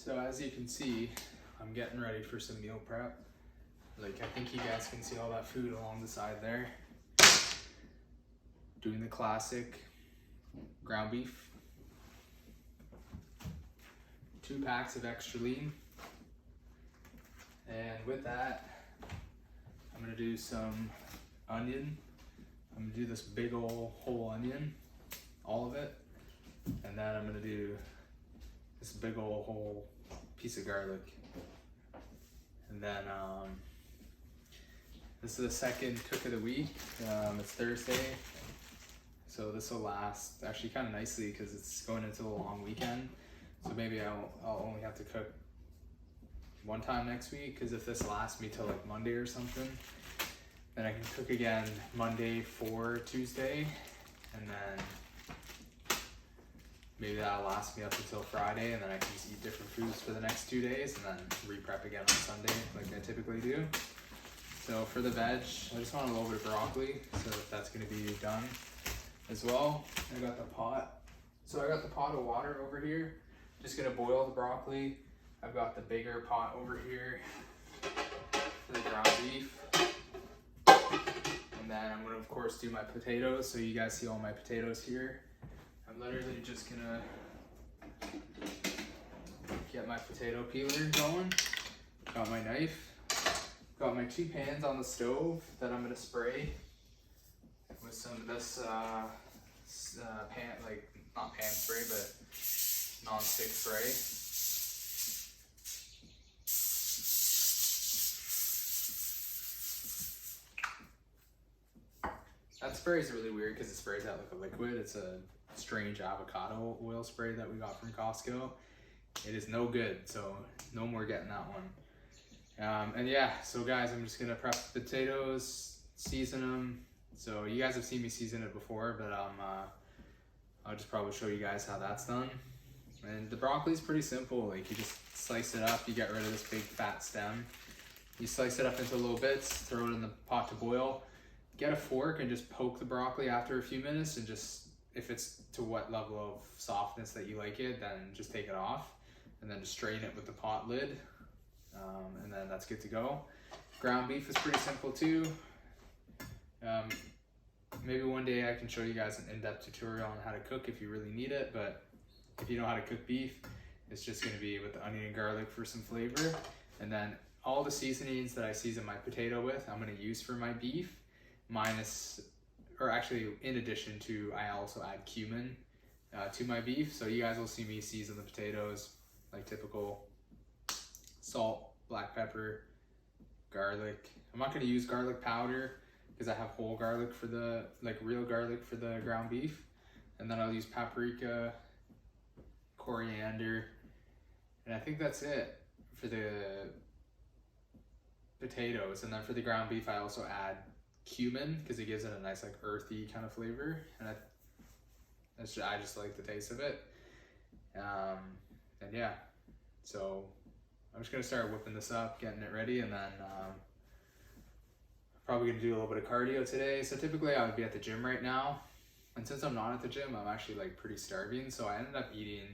So as you can see, I'm getting ready for some meal prep. Like, I think you guys can see all that food along the side there. Doing the classic ground beef. 2 packs of extra lean. And with that, I'm gonna do some onion. I'm gonna do this big ol' whole onion, all of it. And then I'm gonna do this big ol' whole piece of garlic. And then this is the second cook of the week. It's Thursday. So this will last actually kind of nicely because it's going into a long weekend. So maybe I'll only have to cook one time next week, because if this lasts me till like Monday or something, then I can cook again Monday for Tuesday, and then maybe that'll last me up until Friday, and then I can just eat different foods for the next 2 days, and then re-prep again on Sunday like I typically do. So for the veg, I just want a little bit of broccoli, so that's going to be done as well. I got the pot. So I got the pot of water over here. Just going to boil the broccoli. I've got the bigger pot over here for the ground beef. And then I'm going to, of course, do my potatoes. So you guys see all my potatoes here. I'm literally just going to get my potato peeler going. Got my knife. Got my 2 pans on the stove that I'm going to spray with some of this pan, like not pan spray, but non-stick spray. That spray is really weird because it sprays out like a liquid. It's a strange avocado oil spray that we got from Costco. It is no good, so no more getting that one. And yeah, so guys, I'm just gonna prep the potatoes, season them. So you guys have seen me season it before, but I'll just probably show you guys how that's done. And the broccoli is pretty simple. Like, you just slice it up, you get rid of this big fat stem. You slice it up into little bits, throw it in the pot to boil. Get a fork and just poke the broccoli after a few minutes, and just, if it's to what level of softness that you like it, then just take it off, and then just strain it with the pot lid, and then that's good to go. Ground beef is pretty simple too. Maybe one day I can show you guys an in-depth tutorial on how to cook if you really need it, but if you know how to cook beef, it's just going to be with the onion and garlic for some flavor, and then all the seasonings that I season my potato with, I'm going to use for my beef. Minus, or actually in addition to, I also add cumin to my beef. So you guys will see me season the potatoes like typical: salt, black pepper, garlic. I'm not going to use garlic powder because I have whole garlic for the, like real garlic for the ground beef. And then I'll use paprika, coriander, and I think that's it for the potatoes. And then for the ground beef, I also add cumin because it gives it a nice like earthy kind of flavor, and I just like the taste of it. And yeah, so I'm just gonna start whipping this up, getting it ready, and then probably gonna do a little bit of cardio today. So typically I would be at the gym right now, and since I'm not at the gym, I'm actually like pretty starving, so I ended up eating,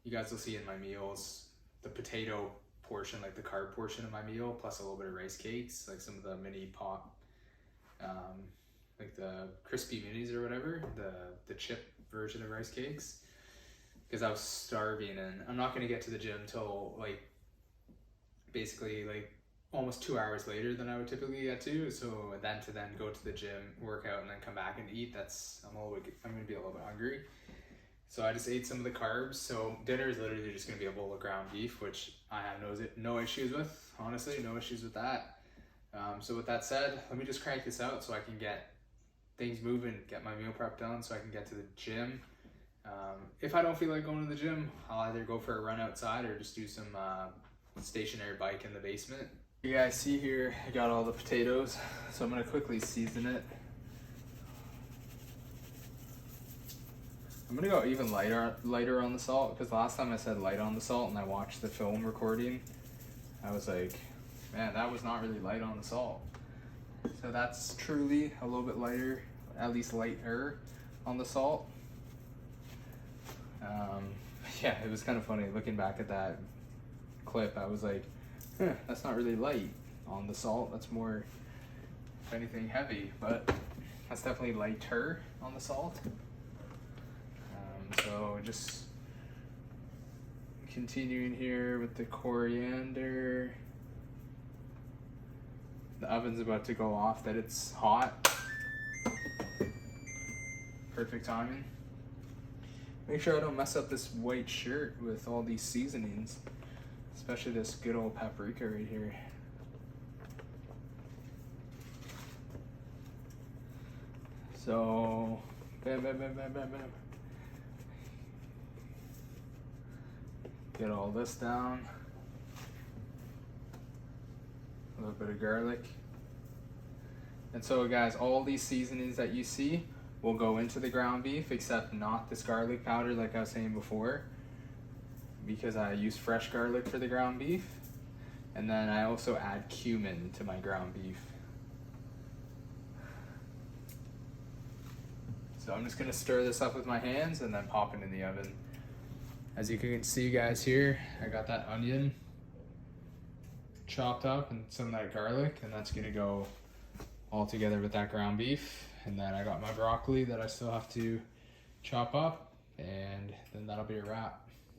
you guys will see in my meals, the potato portion, like the carb portion of my meal, plus a little bit of rice cakes, like some of the mini pop, like the crispy minis or whatever, the chip version of rice cakes, because I was starving, and I'm not going to get to the gym till like basically like almost 2 hours later than I would typically get to. So then to go to the gym, work out, and then come back and eat, I'm going to be a little bit hungry. So I just ate some of the carbs. So dinner is literally just going to be a bowl of ground beef, which I have no issues with, honestly, no issues with that. So with that said, let me just crank this out so I can get things moving, get my meal prep done so I can get to the gym. If I don't feel like going to the gym, I'll either go for a run outside or just do some stationary bike in the basement. You guys see here, I got all the potatoes, so I'm going to quickly season it. I'm going to go even lighter on the salt, because last time I said light on the salt and I watched the film recording, I was like, man, that was not really light on the salt. So that's truly a little bit lighter, at least lighter on the salt. Yeah, it was kind of funny looking back at that clip, I was like, that's not really light on the salt. That's more, if anything, heavy, but that's definitely lighter on the salt. So just continuing here with the coriander. The oven's about to go off, that it's hot. Perfect timing. Make sure I don't mess up this white shirt with all these seasonings, especially this good old paprika right here. So, bam, bam, bam, bam, bam, bam. Get all this down. A little bit of garlic. And so guys, all these seasonings that you see will go into the ground beef, except not this garlic powder like I was saying before, because I use fresh garlic for the ground beef. And then I also add cumin to my ground beef. So I'm just gonna stir this up with my hands and then pop it in the oven. As you can see guys here, I got that onion chopped up and some of that garlic, and that's gonna go all together with that ground beef. And then I got my broccoli that I still have to chop up, and then that'll be a wrap.